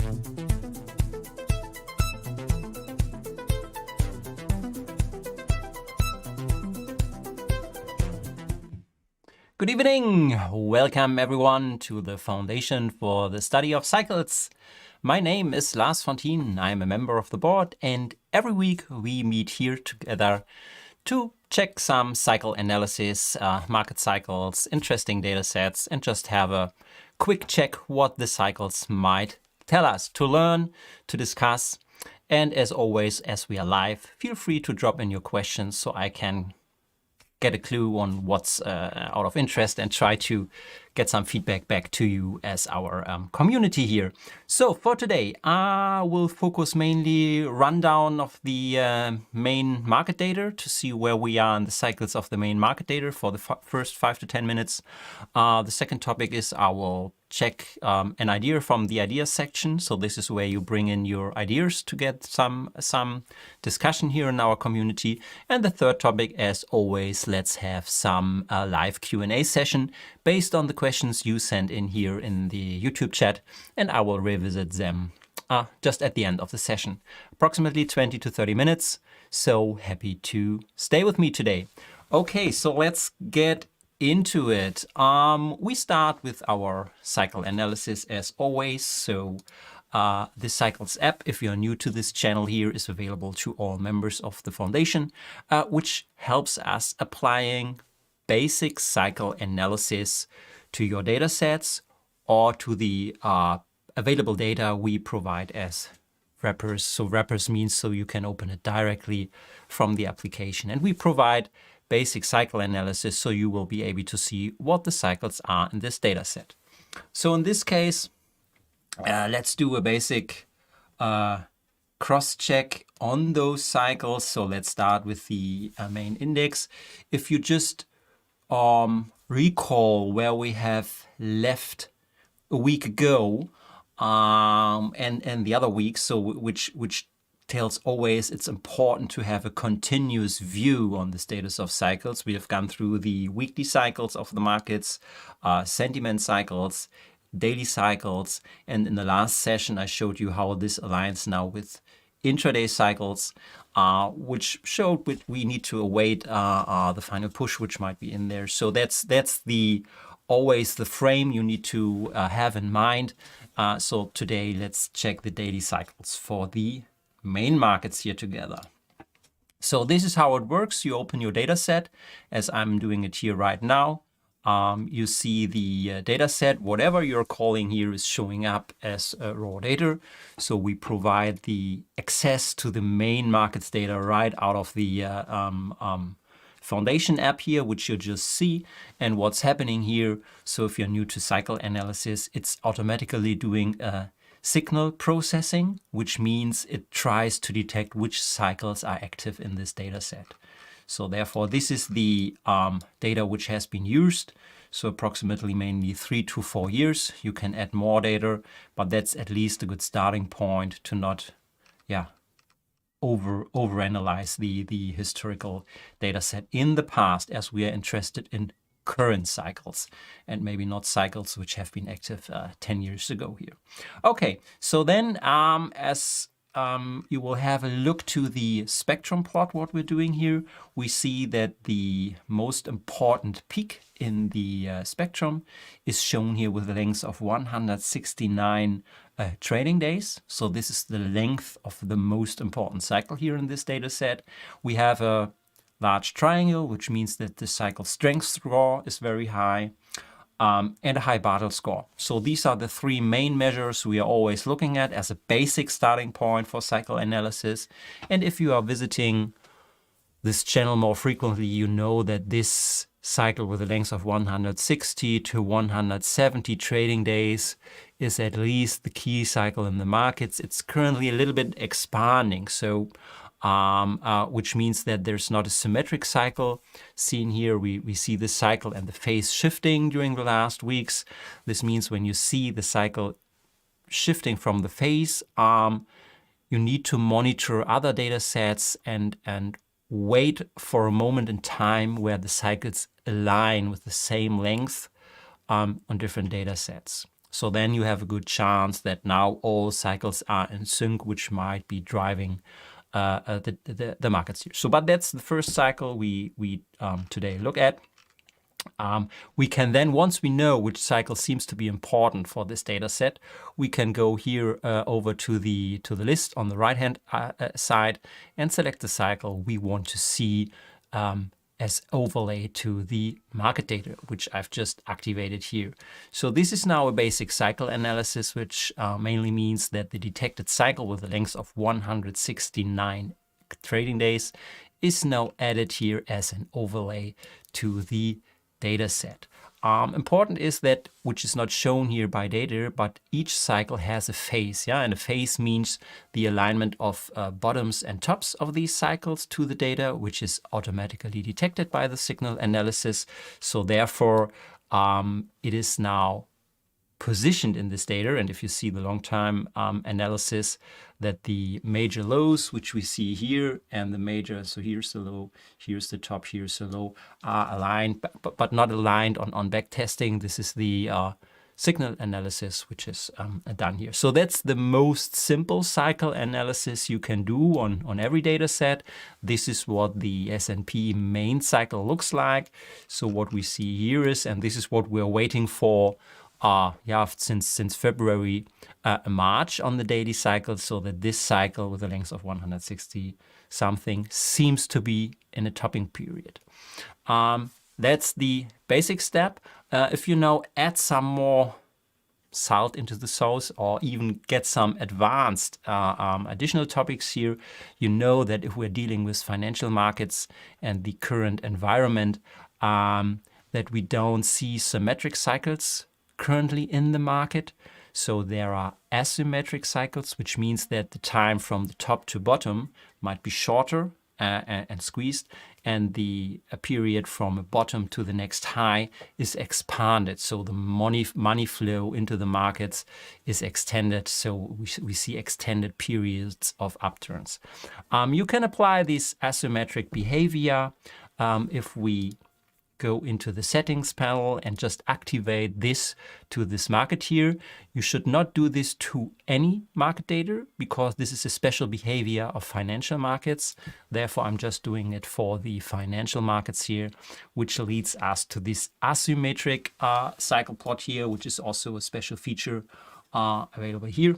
Good evening! Welcome everyone to the Foundation for the Study of Cycles. My name is Lars von Thienen. I'm a member of the board, and every week we meet here together to check some cycle analysis, market cycles, interesting data sets, and just have a quick check what the cycles might tell us, to learn, to discuss. And as always, as we are live, feel free to drop in your questions so I can get a clue on what's out of interest and try to get some feedback back to you as our community here. So for today, I will focus mainly rundown of the main market data to see where we are in the cycles of the main market data for the first 5 to 10 minutes. The second topic is I will check an idea from the ideas section. So this is where you bring in your ideas to get some discussion here in our community. And the third topic, as always, let's have some live Q&A session based on the questions you send in here in the YouTube chat, and I will revisit them just at the end of the session. Approximately 20 to 30 minutes. So happy to stay with me today. Okay, so let's get into it. We start with our cycle analysis as always. So the Cycles app, if you're new to this channel here, is available to all members of the foundation, which helps us applying basic cycle analysis to your data sets or to the available data we provide as wrappers. So wrappers means so you can open it directly from the application. And we provide basic cycle analysis so you will be able to see what the cycles are in this data set. So in this case, let's do a basic cross-check on those cycles. So let's start with the main index. If you just recall where we have left a week ago and the other week, so which tells always it's important to have a continuous view on the status of cycles. We have gone through the weekly cycles of the markets, sentiment cycles, daily cycles, and in the last session I showed you how this aligns now with intraday cycles, which showed we need to await the final push which might be in there. So that's always the frame you need to have in mind. So today let's check the daily cycles for the main markets here together. So this is how it works. You open your data set as I'm doing it here right now. You see the data set, whatever you're calling here is showing up as raw data. So we provide the access to the main markets data right out of the Foundation app here, which you just see. And what's happening here, so if you're new to cycle analysis, it's automatically doing signal processing, which means it tries to detect which cycles are active in this data set. So therefore, this is the data which has been used. So approximately mainly 3 to 4 years. You can add more data, but that's at least a good starting point to not, overanalyze the historical data set in the past, as we are interested in current cycles and maybe not cycles which have been active 10 years ago here. Okay, so then as you will have a look to the spectrum plot, what we're doing here, we see that the most important peak in the spectrum is shown here with a length of 169 trading days. So this is the length of the most important cycle here in this data set. We have a large triangle, which means that the cycle strength score is very high, and a high Bartle score. So these are the three main measures we are always looking at as a basic starting point for cycle analysis. And if you are visiting this channel more frequently, you know that this cycle with a length of 160 to 170 trading days is at least the key cycle in the markets. It's currently a little bit expanding, so which means that there's not a symmetric cycle seen here. We see the cycle and the phase shifting during the last weeks. This means when you see the cycle shifting from the phase, you need to monitor other data sets and wait for a moment in time where the cycles align with the same length on different data sets. So then you have a good chance that now all cycles are in sync, which might be driving the markets here. So, but that's the first cycle we today look at. We can then, once we know which cycle seems to be important for this data set, we can go here over to the list on the right hand side and select the cycle we want to see as overlay to the market data, which I've just activated here. So this is now a basic cycle analysis, which mainly means that the detected cycle with a length of 169 trading days is now added here as an overlay to the data set. Important is that, which is not shown here by data, but each cycle has a phase, and a phase means the alignment of bottoms and tops of these cycles to the data, which is automatically detected by the signal analysis. So therefore, it is now positioned in this data, and if you see the long time analysis, that the major lows, which we see here, and the major, so here's the low, here's the top, here's the low, are aligned, but not aligned on back testing. This is the signal analysis, which is done here. So that's the most simple cycle analysis you can do on every data set. This is what the Snp Main Cycle looks like. So what we see here is, and this is what we're waiting for since February, March on the daily cycle, so that this cycle with a length of 160 something seems to be in a topping period. That's the basic step. If you now add some more salt into the sauce, or even get some advanced additional topics here, you know that if we're dealing with financial markets and the current environment, that we don't see symmetric cycles currently in the market. So there are asymmetric cycles, which means that the time from the top to bottom might be shorter and squeezed, and the period from a bottom to the next high is expanded. So the money flow into the markets is extended. So we see extended periods of upturns. You can apply this asymmetric behavior if we go into the settings panel and just activate this to this market here. You should not do this to any market data, because this is a special behavior of financial markets. Therefore, I'm just doing it for the financial markets here, which leads us to this asymmetric cycle plot here, which is also a special feature available here.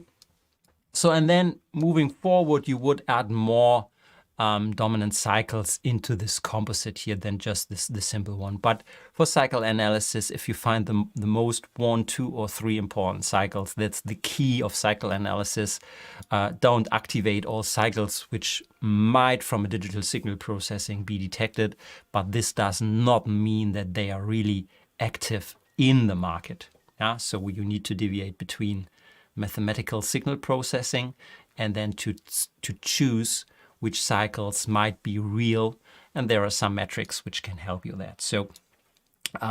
So, and then moving forward, you would add more dominant cycles into this composite here than just the simple one. But for cycle analysis, if you find the most 1, 2, or 3 important cycles, that's the key of cycle analysis. Don't activate all cycles which might from a digital signal processing be detected, but this does not mean that they are really active in the market. So you need to deviate between mathematical signal processing and then to choose which cycles might be real, and there are some metrics which can help you that. So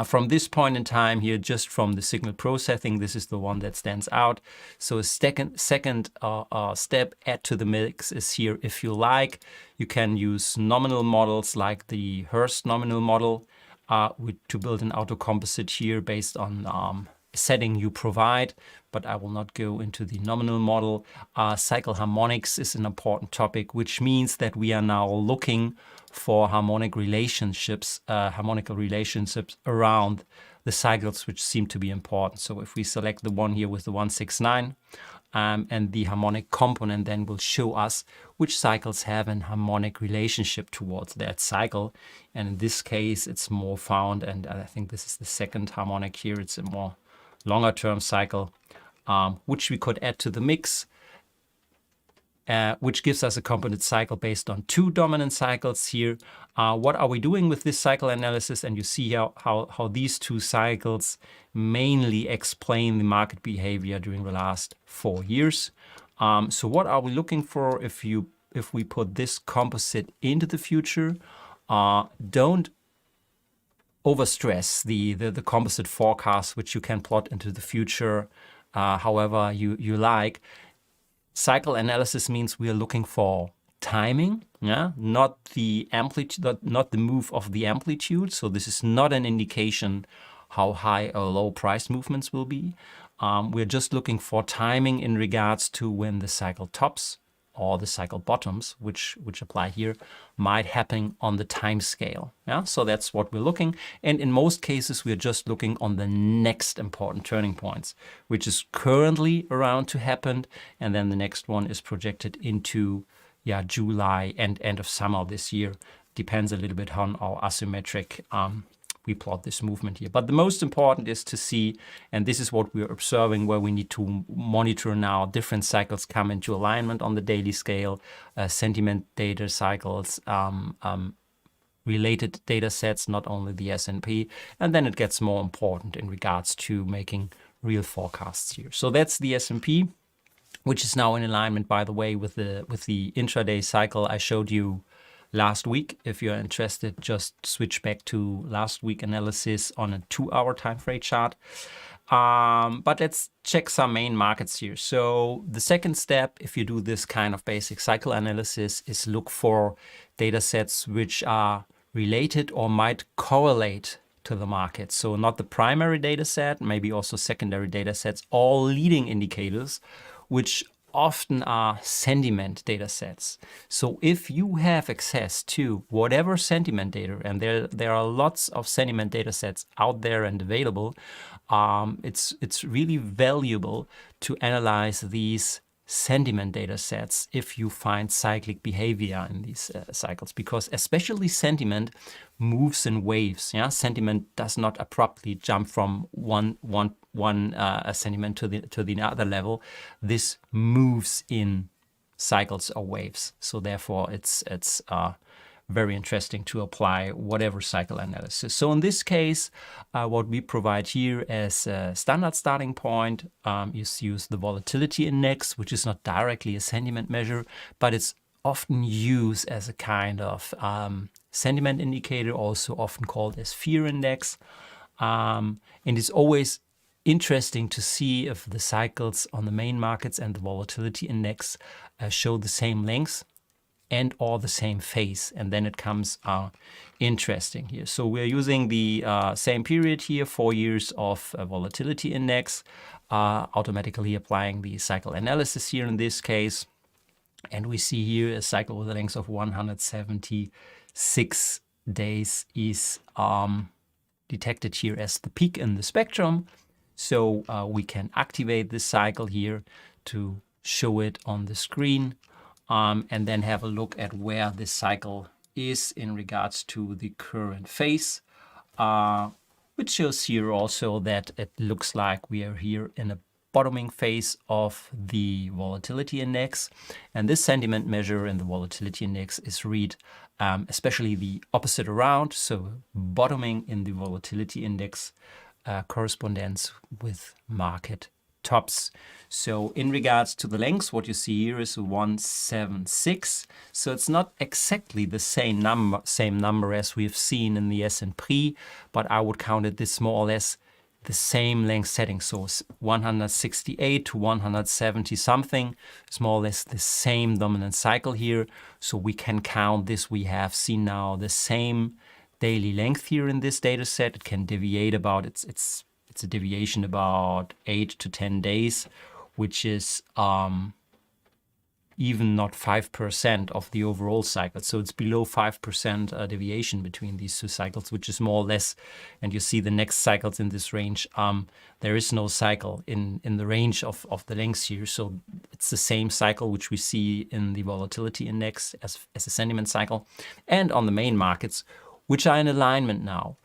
from this point in time here, just from the signal processing, this is the one that stands out. So a second step add to the mix is here. If you like, you can use nominal models like the Hurst nominal model to build an auto composite here based on setting you provide, but I will not go into the nominal model. Cycle harmonics is an important topic, which means that we are now looking for harmonical relationships around the cycles which seem to be important. So if we select the one here with the 169 and the harmonic component, then will show us which cycles have an harmonic relationship towards that cycle. And in this case, it's more found, and I think this is the second harmonic here. It's a more longer term cycle, which we could add to the mix, which gives us a component cycle based on 2 dominant cycles here. What are we doing with this cycle analysis? And you see how these 2 cycles mainly explain the market behavior during the last 4 years. So what are we looking for if we put this composite into the future? Don't overstress the composite forecast, which you can plot into the future however you like. Cycle analysis means we are looking for timing, not the amplitude, not the move of the amplitude. So this is not an indication how high or low price movements will be. We're just looking for timing in regards to when the cycle tops or the cycle bottoms, which apply here, might happen on the time scale. Yeah, so that's what we're looking. And in most cases, we're just looking on the next important turning points, which is currently around to happen. And then the next one is projected into July and end of summer this year. Depends a little bit on how asymmetric we plot this movement here. But the most important is to see, and this is what we're observing, where we need to monitor now different cycles come into alignment on the daily scale, sentiment data cycles, related data sets, not only the Snp, and then it gets more important in regards to making real forecasts here. So that's the Snp, which is now in alignment, by the way, with the intraday cycle I showed you last week. If you're interested, just switch back to last week analysis on a 2-hour time frame chart. But let's check some main markets here. So the second step, if you do this kind of basic cycle analysis, is look for data sets which are related or might correlate to the market. So not the primary data set, maybe also secondary data sets, all leading indicators, which often are sentiment data sets. So if you have access to whatever sentiment data, and there are lots of sentiment data sets out there and available, it's really valuable to analyze these sentiment data sets if you find cyclic behavior in these cycles, because especially sentiment moves in waves. Yeah, sentiment does not abruptly jump from one sentiment to the other level. This moves in cycles or waves. So therefore, it's very interesting to apply whatever cycle analysis. So in this case, what we provide here as a standard starting point is use the Volatility Index, which is not directly a sentiment measure, but it's often used as a kind of sentiment indicator, also often called as fear index. And it's always interesting to see if the cycles on the main markets and the Volatility Index show the same length and or the same phase, and then it comes interesting here. So we're using the same period here, 4 years of Volatility Index, automatically applying the cycle analysis here in this case. And we see here a cycle with a length of 176 days is detected here as the peak in the spectrum. So we can activate this cycle here to show it on the screen. And then have a look at where this cycle is in regards to the current phase, which shows here also that it looks like we are here in a bottoming phase of the Volatility Index. And this sentiment measure in the Volatility Index is read especially the opposite around. So bottoming in the Volatility Index corresponds with market tops. So in regards to the length, what you see here is 176. So it's not exactly the same number as we've seen in the S&P, but I would count it this more or less the same length setting. So 168 to 170 something is more or less the same dominant cycle here. So we can count this. We have seen now the same daily length here in this data set. It can deviate about it's a deviation about 8 to 10 days, which is even not 5% of the overall cycle. So it's below 5% deviation between these two cycles, which is more or less, and you see the next cycles in this range, there is no cycle in the range of the lengths here. So it's the same cycle which we see in the Volatility Index as a sentiment cycle, and on the main markets, which are in alignment now.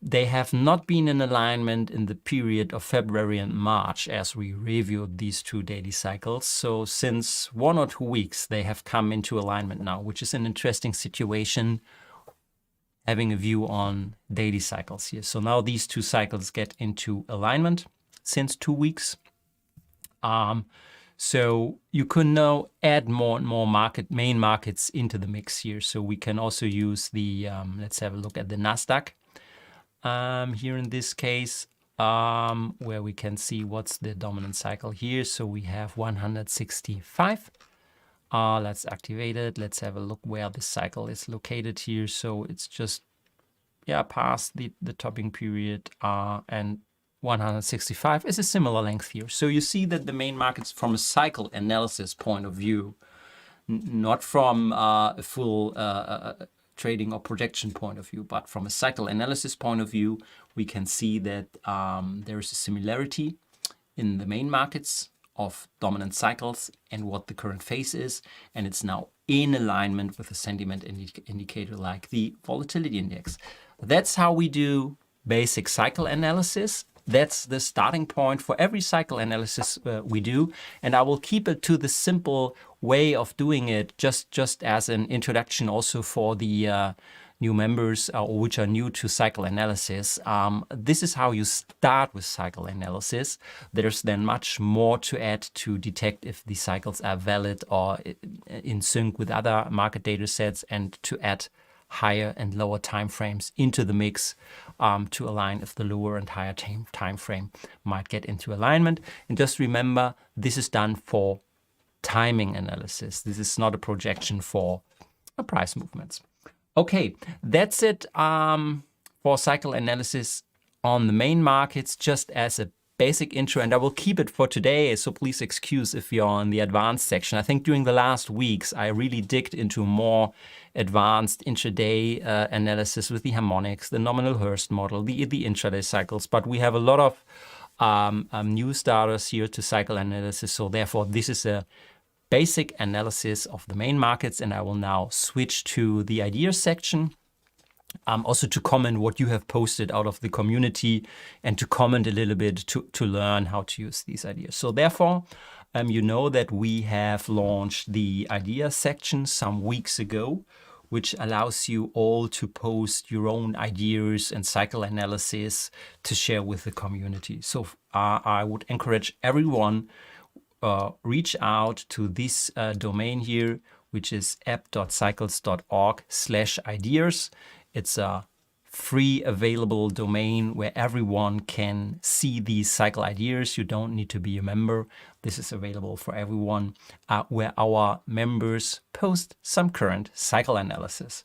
They have not been in alignment in the period of February and March as we reviewed these two daily cycles. So since 1 or 2 weeks, they have come into alignment now, which is an interesting situation, having a view on daily cycles here. So now these two cycles get into alignment since 2 weeks. So you can now add more and more main markets into the mix here. So we can also use the, let's have a look at the NASDAQ. Here in this case, where we can see what's the dominant cycle here. So we have 165. Let's activate it. Let's have a look where the cycle is located here. So it's just, past the topping period. And 165 is a similar length here. So you see that the main markets from a cycle analysis point of view, not from a full trading or projection point of view, but from a cycle analysis point of view, we can see that there is a similarity in the main markets of dominant cycles and what the current phase is, and it's now in alignment with a sentiment indicator like the volatility index. That's how we do basic cycle analysis. That's the starting point for every cycle analysis we do, and I will keep it to the simple way of doing it, just as an introduction also for the new members or which are new to cycle analysis. This is how you start with cycle analysis. There's then much more to add to detect if the cycles are valid or in sync with other market data sets, and to add higher and lower time frames into the mix to align if the lower and higher time frame might get into alignment. And just remember, this is done for timing analysis. This is not a projection for price movements. Okay, that's it for cycle analysis on the main markets, just as a basic intro, and I will keep it for today, so please excuse if you're on the advanced section. I think during the last weeks, I really digged into more advanced intraday analysis with the Harmonics, the nominal Hurst model, the intraday cycles, but we have a lot of new starters here to cycle analysis, so therefore this is a basic analysis of the main markets, and I will now switch to the ideas section. Also to comment what you have posted out of the community, and to comment a little bit to learn how to use these ideas. So therefore, you know that we have launched the ideas section some weeks ago, which allows you all to post your own ideas and cycle analysis to share with the community. So I would encourage everyone reach out to this domain here, which is app.cycles.org/ideas. It's a free available domain where everyone can see these cycle ideas. You don't need to be a member. This is available for everyone, where our members post some current cycle analysis.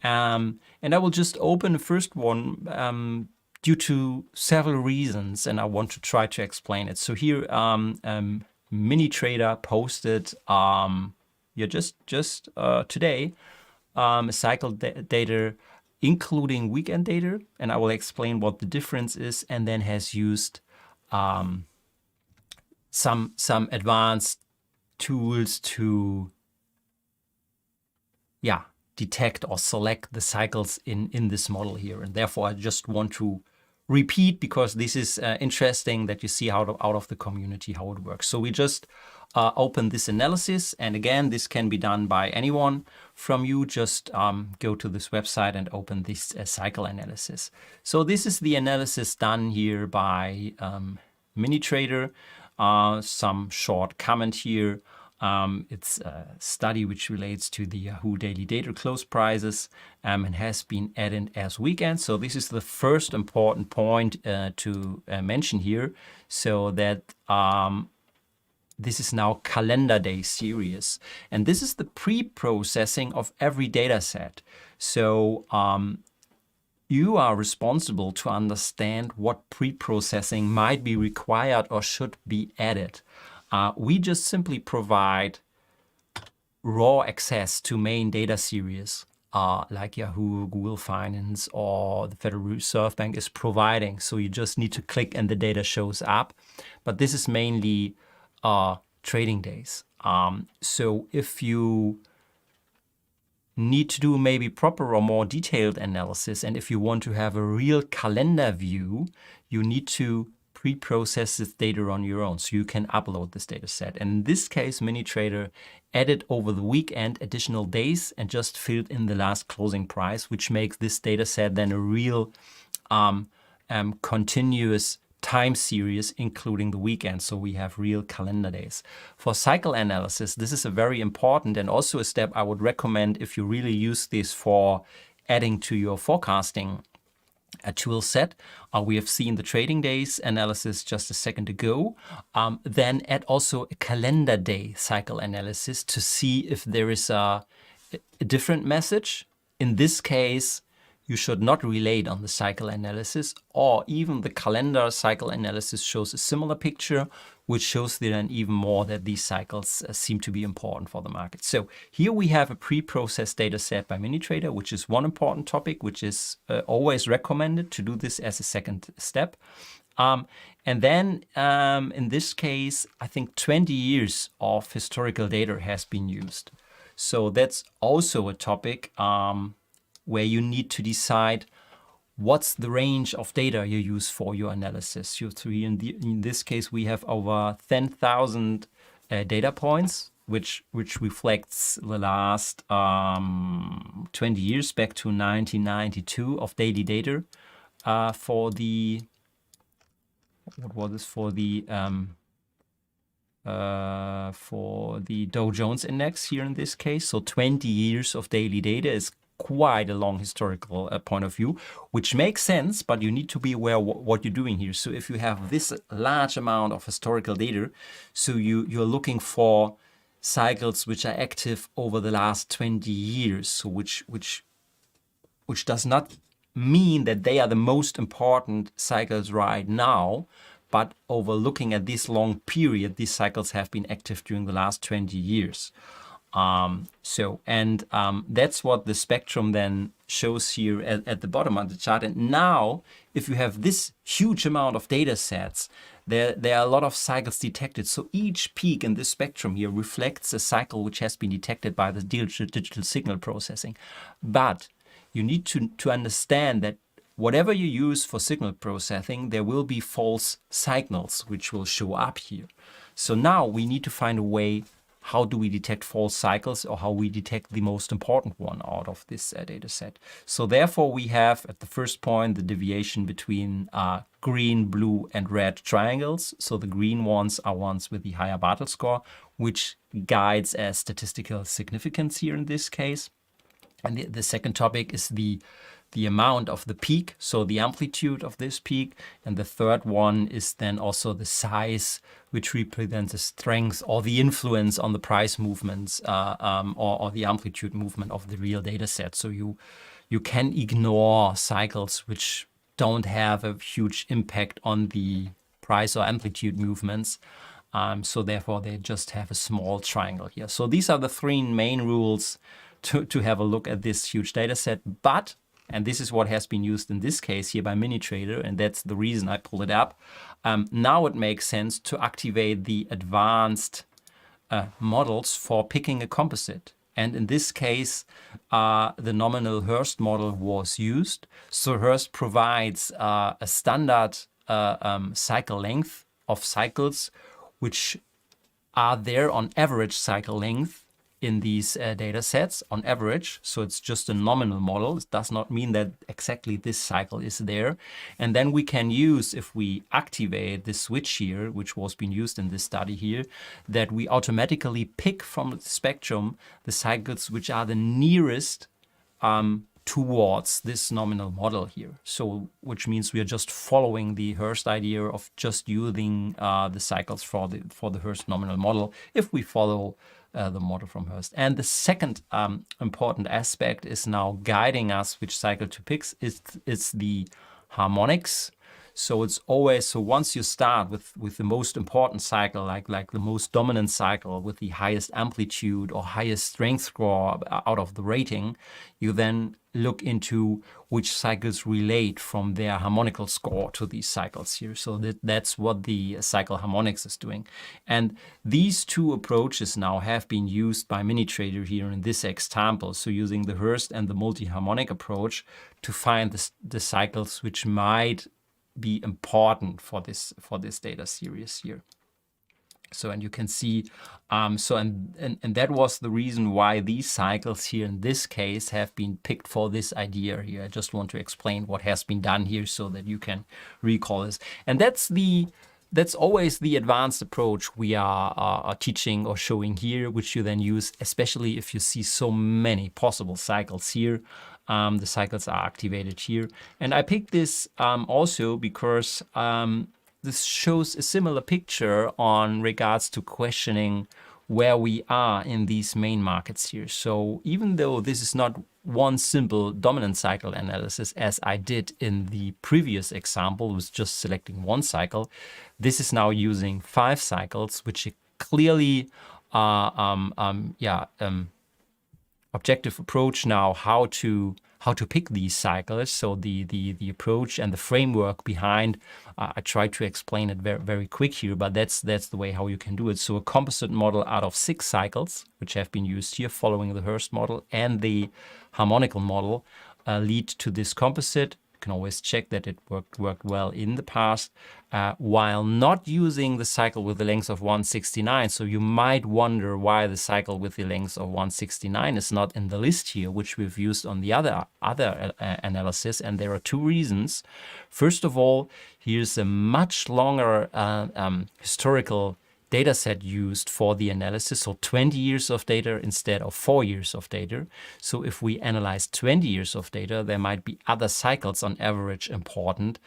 And I will just open the first one due to several reasons, and I want to try to explain it. So here, Mini Trader posted just today cycle data including weekend data, and I will explain what the difference is, and then has used some advanced tools to detect or select the cycles in this model here. And therefore I just want to repeat, because this is interesting that you see out of the community how it works. So we just open this analysis, and again, this can be done by anyone from you. Just go to this website and open this cycle analysis. So this is the analysis done here by Mini Trader. Some short comment here. It's a study which relates to the Yahoo daily data close prices and has been added as weekend. So this is the first important point to mention here, so that this is now calendar day series, and this is the pre-processing of every data set. So you are responsible to understand what pre-processing might be required or should be added. We just simply provide raw access to main data series like Yahoo, Google Finance, or the Federal Reserve Bank is providing. So you just need to click and the data shows up. But this is mainly trading days. So if you need to do maybe proper or more detailed analysis, and if you want to have a real calendar view, you need to pre-process this data on your own, so you can upload this data set. And in this case, Mini Trader added over the weekend additional days and just filled in the last closing price, which makes this data set then a real continuous time series, including the weekend. So we have real calendar days. For cycle analysis, this is a very important and also a step I would recommend if you really use this for adding to your forecasting a tool set. We have seen the trading days analysis just a second ago. Then add also a calendar day cycle analysis to see if there is a different message. In this case, you should not relate on the cycle analysis, or even the calendar cycle analysis shows a similar picture, which shows then even more that these cycles seem to be important for the market. So here we have a pre-processed data set by MiniTrader, which is one important topic, which is always recommended to do this as a second step. And then in this case, I think 20 years of historical data has been used. So that's also a topic where you need to decide what's the range of data you use for your analysis. In this case, we have over 10,000 data points, which reflects the last 20 years back to 1992 of daily data for the, what was this, for the Dow Jones index here in this case. So 20 years of daily data is quite a long historical point of view, which makes sense, but you need to be aware what you're doing here. So if you have this large amount of historical data, so you're looking for cycles which are active over the last 20 years, so which does not mean that they are the most important cycles right now, but over looking at this long period, these cycles have been active during the last 20 years. That's what the spectrum then shows here at the bottom of the chart. And now, if you have this huge amount of data sets, there are a lot of cycles detected. So each peak in this spectrum here reflects a cycle which has been detected by the digital signal processing. But you need to understand that whatever you use for signal processing, there will be false signals which will show up here. So now we need to find a way, how do we detect false cycles, or how we detect the most important one out of this data set. So therefore we have at the first point the deviation between green, blue and red triangles. So the green ones are ones with the higher Bartle score, which guides as statistical significance here in this case. And the second topic is the amount of the peak, so the amplitude of this peak. And the third one is then also the size, which represents the strength or the influence on the price movements or the amplitude movement of the real data set. So you can ignore cycles which don't have a huge impact on the price or amplitude movements. So therefore they just have a small triangle here. So these are the three main rules to have a look at this huge data set. But, and this is what has been used in this case here by MiniTrader, and that's the reason I pulled it up. Now it makes sense to activate the advanced models for picking a composite. And in this case, the nominal Hurst model was used. So Hurst provides a standard cycle length of cycles, which are there on average cycle length in these data sets on average. So it's just a nominal model. It does not mean that exactly this cycle is there. And then we can use, if we activate this switch here, which was being used in this study here, that we automatically pick from the spectrum the cycles which are the nearest towards this nominal model here. So which means we are just following the Hurst idea of just using the cycles for the Hurst nominal model if we follow the model from Hurst. And the second important aspect is now guiding us which cycle to pick. It's the harmonics. So it's always, so once you start with the most important cycle, like the most dominant cycle with the highest amplitude or highest strength score out of the rating, you then look into which cycles relate from their harmonical score to these cycles here. So that's what the cycle harmonics is doing. And these two approaches now have been used by MiniTrader here in this example. So using the Hurst and the multi-harmonic approach to find the cycles which might be important for this data series here. So, and you can see, and that was the reason why these cycles here in this case have been picked for this idea here. I just want to explain what has been done here so that you can recall this. And that's always the advanced approach we are teaching or showing here, which you then use, especially if you see so many possible cycles here. The cycles are activated here. And I picked this also because this shows a similar picture on regards to questioning where we are in these main markets here. So even though this is not one simple dominant cycle analysis as I did in the previous example, was just selecting one cycle, this is now using 5 cycles, which clearly objective approach now how to pick these cycles. So the approach and the framework behind, I try to explain it very, very quick here, but that's the way how you can do it. So a composite model out of 6 cycles, which have been used here following the Hurst model, and the harmonical model lead to this composite. You can always check that it worked well in the past, while not using the cycle with the length of 169. So you might wonder why the cycle with the length of 169 is not in the list here, which we've used on the other analysis. And there are 2 reasons. First of all, here's a much longer historical data set used for the analysis, so 20 years of data instead of 4 years of data. So if we analyze 20 years of data, there might be other cycles on average important,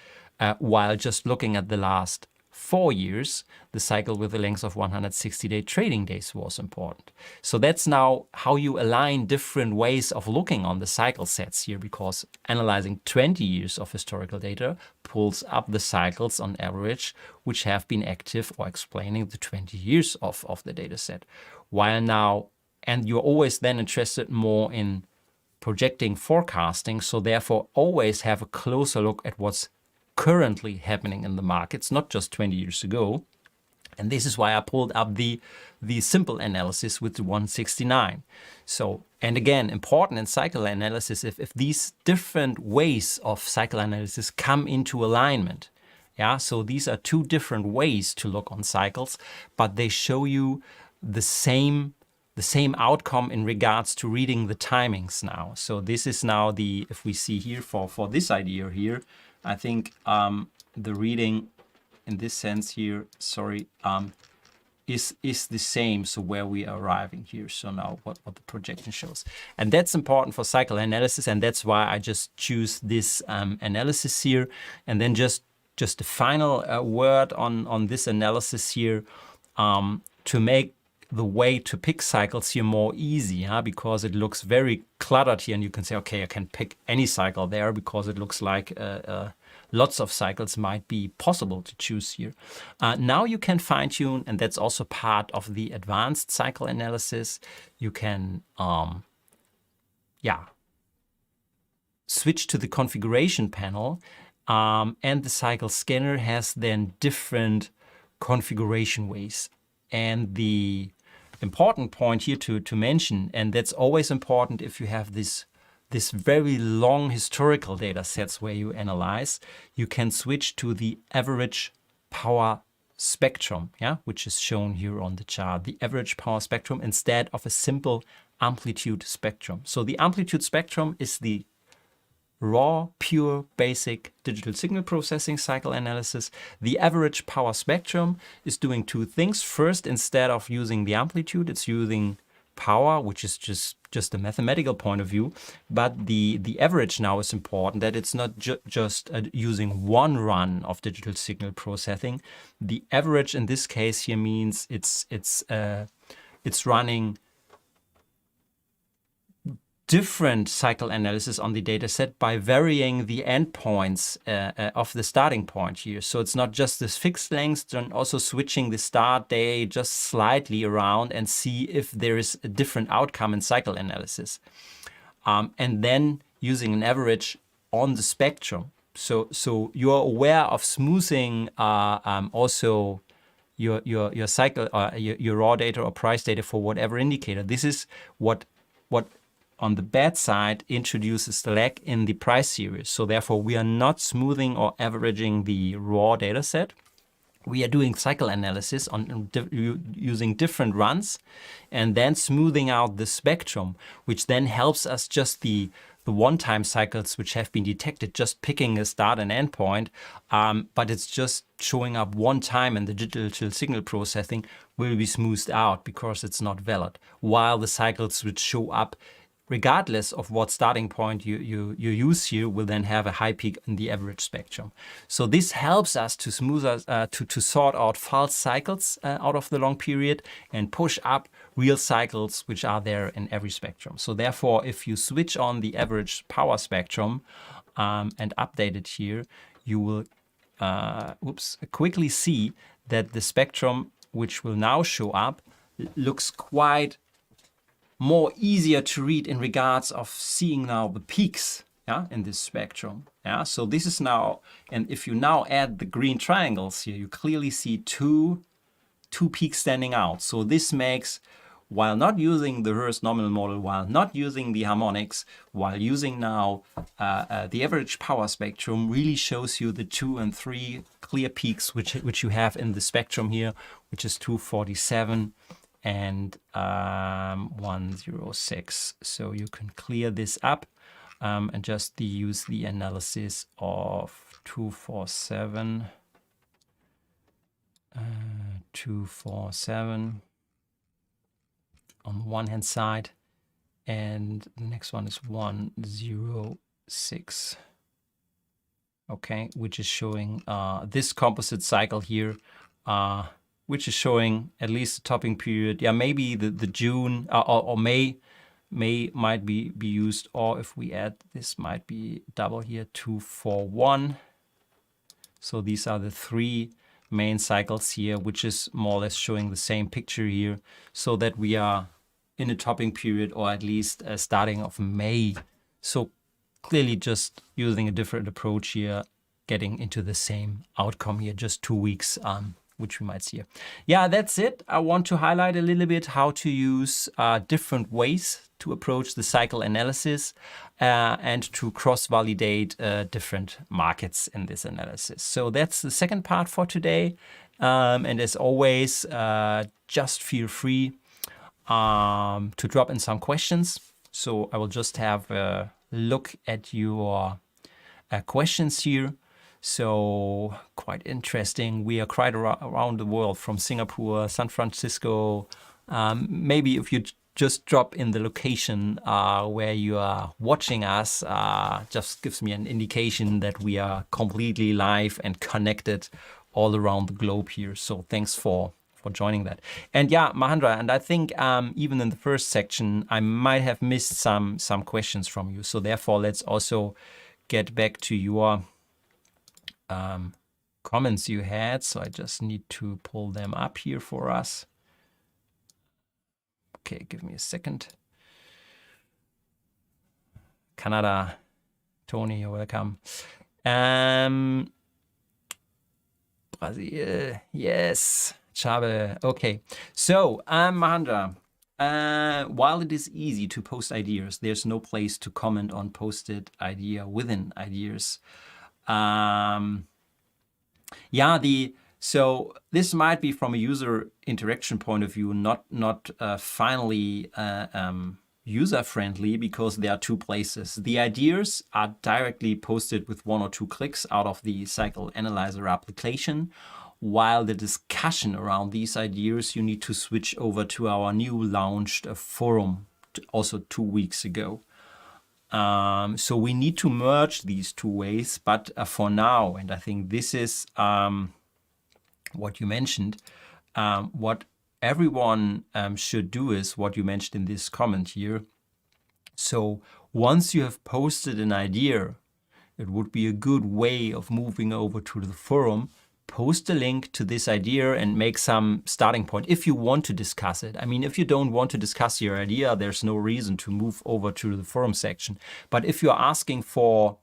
while just looking at the last 4 years, the cycle with the length of 160-day trading days was important. So that's now how you align different ways of looking on the cycle sets here, because analyzing 20 years of historical data pulls up the cycles on average, which have been active or explaining the 20 years of the data set. While now, and you're always then interested more in projecting forecasting, so therefore always have a closer look at what's currently happening in the markets, not just 20 years ago. And this is why I pulled up the simple analysis with the 169. So, and again, important in cycle analysis, if these different ways of cycle analysis come into alignment. Yeah, so these are 2 different ways to look on cycles, but they show you the same outcome in regards to reading the timings now. So this is now if we see here for this idea here, I think the reading in this sense here, is the same. So where we are arriving here. So now what the projection shows. And that's important for cycle analysis. And that's why I just choose this analysis here. And then just the final word on this analysis here, to make the way to pick cycles here more easy, because it looks very cluttered here, and you can say, okay, I can pick any cycle there because it looks like lots of cycles might be possible to choose here. Now you can fine tune, and that's also part of the advanced cycle analysis. You can switch to the configuration panel, and the cycle scanner has then different configuration ways. And the important point here to mention, and that's always important if you have this very long historical data sets where you analyze, you can switch to the average power spectrum, which is shown here on the chart, the average power spectrum instead of a simple amplitude spectrum. So the amplitude spectrum is the raw, pure, basic digital signal processing cycle analysis. The average power spectrum is doing 2 things. First, instead of using the amplitude, it's using power, which is just a mathematical point of view. But the average now is important, that it's not just using one run of digital signal processing. The average in this case here means it's running different cycle analysis on the data set by varying the endpoints of the starting point here. So it's not just this fixed length, then also switching the start day just slightly around and see if there is a different outcome in cycle analysis. And then using an average on the spectrum. So you're aware of smoothing also your cycle, your raw data or price data for whatever indicator. This is what on the bad side introduces the lag in the price series. So therefore we are not smoothing or averaging the raw data set. We are doing cycle analysis on using different runs and then smoothing out the spectrum, which then helps us just the one-time cycles which have been detected, just picking a start and end point, but it's just showing up one time in the digital signal processing will be smoothed out because it's not valid, while the cycles which show up regardless of what starting point you use here, will then have a high peak in the average spectrum. So this helps us to smooth us, to sort out false cycles out of the long period and push up real cycles which are there in every spectrum. So therefore, if you switch on the average power spectrum and update it here, you will quickly see that the spectrum which will now show up looks quite more easier to read in regards of seeing now the peaks, yeah, in this spectrum. Yeah, so this is now, and if you now add the green triangles here, you clearly see two peaks standing out. So this makes, while not using the Hurst nominal model, while not using the harmonics, while using now the average power spectrum, really shows you the 2 and 3 clear peaks which you have in the spectrum here, which is 247 and 106. So you can clear this up and just use the analysis of 247, 247 on the one hand side, and the next one is 106. Okay, which is showing this composite cycle here, which is showing at least the topping period. Yeah, maybe the June or May might be used, or if we add this might be double here, 241. So these are the 3 main cycles here, which is more or less showing the same picture here, so that we are in a topping period, or at least starting of May. So clearly just using a different approach here, getting into the same outcome here, just 2 weeks, which we might see here. Yeah, that's it. I want to highlight a little bit how to use different ways to approach the cycle analysis and to cross-validate different markets in this analysis. So that's the second part for today. And as always, just feel free to drop in some questions. So I will just have a look at your questions here. So quite interesting. We are quite around the world, from Singapore, San Francisco. Maybe if you just drop in the location where you are watching us, just gives me an indication that we are completely live and connected all around the globe here. So thanks for joining that. And yeah, Mahendra, and I think even in the first section, I might have missed some questions from you. So therefore, let's also get back to your comments you had. So I just need to pull them up here for us. Okay, give me a second. Canada, Tony, you're welcome. Brazil, yes. Chabe. Okay, so Mahendra, while it is easy to post ideas, there's no place to comment on posted idea within ideas. So this might be from a user interaction point of view, not finally user friendly, because there are 2 places. The ideas are directly posted with 1 or 2 clicks out of the Cycle Analyzer application, while the discussion around these ideas, you need to switch over to our new launched forum, also 2 weeks ago. So we need to merge these 2 ways, but for now, and I think this is what you mentioned, what everyone should do is what you mentioned in this comment here. So once you have posted an idea, it would be a good way of moving over to the forum, post a link to this idea and make some starting point if you want to discuss it. I mean, if you don't want to discuss your idea, there's no reason to move over to the forum section. But if you're asking for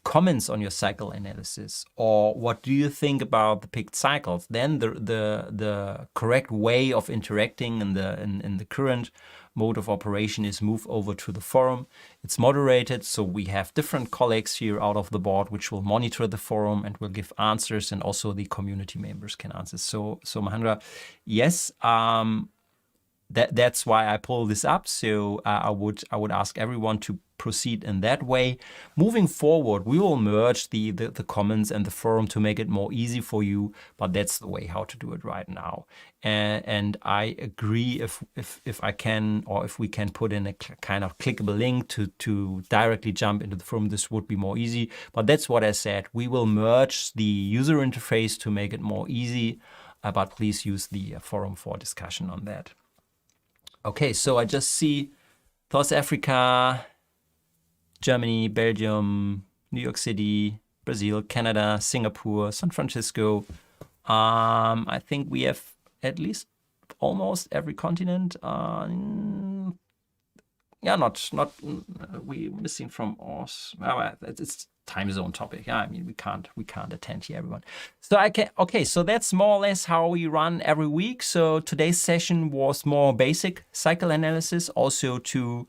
comments on your cycle analysis, or what do you think about the picked cycles, then the correct way of interacting in the current mode of operation is move over to the forum. It's moderated, so we have different colleagues here out of the board which will monitor the forum and will give answers, and also the community members can answer. So Mahendra, yes, that's why I pull this up. So I would ask everyone to proceed in that way. Moving forward, we will merge the comments and the forum to make it more easy for you, but that's the way how to do it right now. And I agree, if I can, or if we can put in a kind of clickable link to directly jump into the forum, this would be more easy. But that's what I said. We will merge the user interface to make it more easy, but please use the forum for discussion on that. Okay, so I just see South Africa, Germany, Belgium, New York City, Brazil, Canada, Singapore, San Francisco. I think we have at least almost every continent. Yeah, not we missing from us. Well, it's time zone topic. Yeah, I mean we can't attend here, everyone. So okay, so that's more or less how we run every week. So today's session was more basic cycle analysis, also to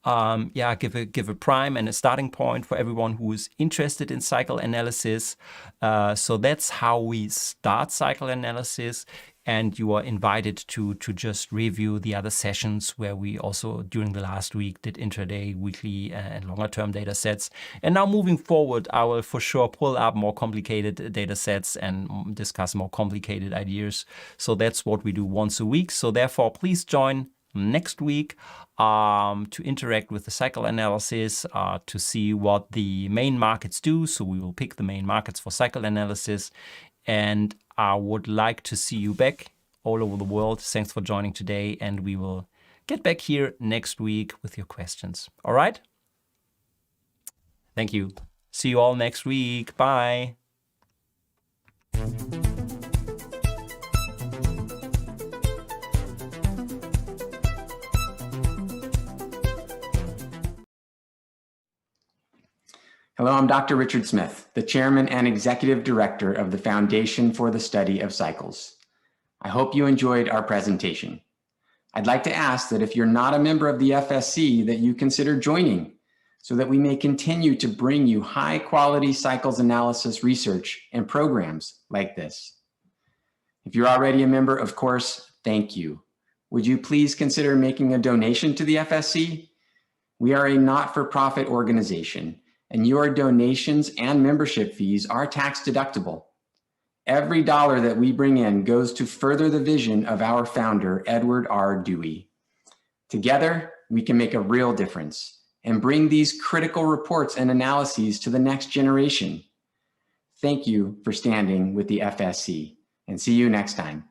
give a prime and a starting point for everyone who is interested in cycle analysis. So that's how we start cycle analysis. And you are invited to just review the other sessions where we also during the last week did intraday, weekly, and longer term data sets. And now moving forward, I will for sure pull up more complicated data sets and discuss more complicated ideas. So that's what we do once a week. So therefore, please join next week to interact with the cycle analysis, to see what the main markets do. So we will pick the main markets for cycle analysis. And I would like to see you back all over the world. Thanks for joining today, and we will get back here next week with your questions. All right? Thank you. See you all next week. Bye. Hello, I'm Dr. Richard Smith, the Chairman and Executive Director of the Foundation for the Study of Cycles. I hope you enjoyed our presentation. I'd like to ask that if you're not a member of the FSC, that you consider joining so that we may continue to bring you high quality cycles analysis research and programs like this. If you're already a member, of course, thank you. Would you please consider making a donation to the FSC? We are a not-for-profit organization, and your donations and membership fees are tax deductible. Every dollar that we bring in goes to further the vision of our founder, Edward R. Dewey. Together, we can make a real difference and bring these critical reports and analyses to the next generation. Thank you for standing with the FSC, and see you next time.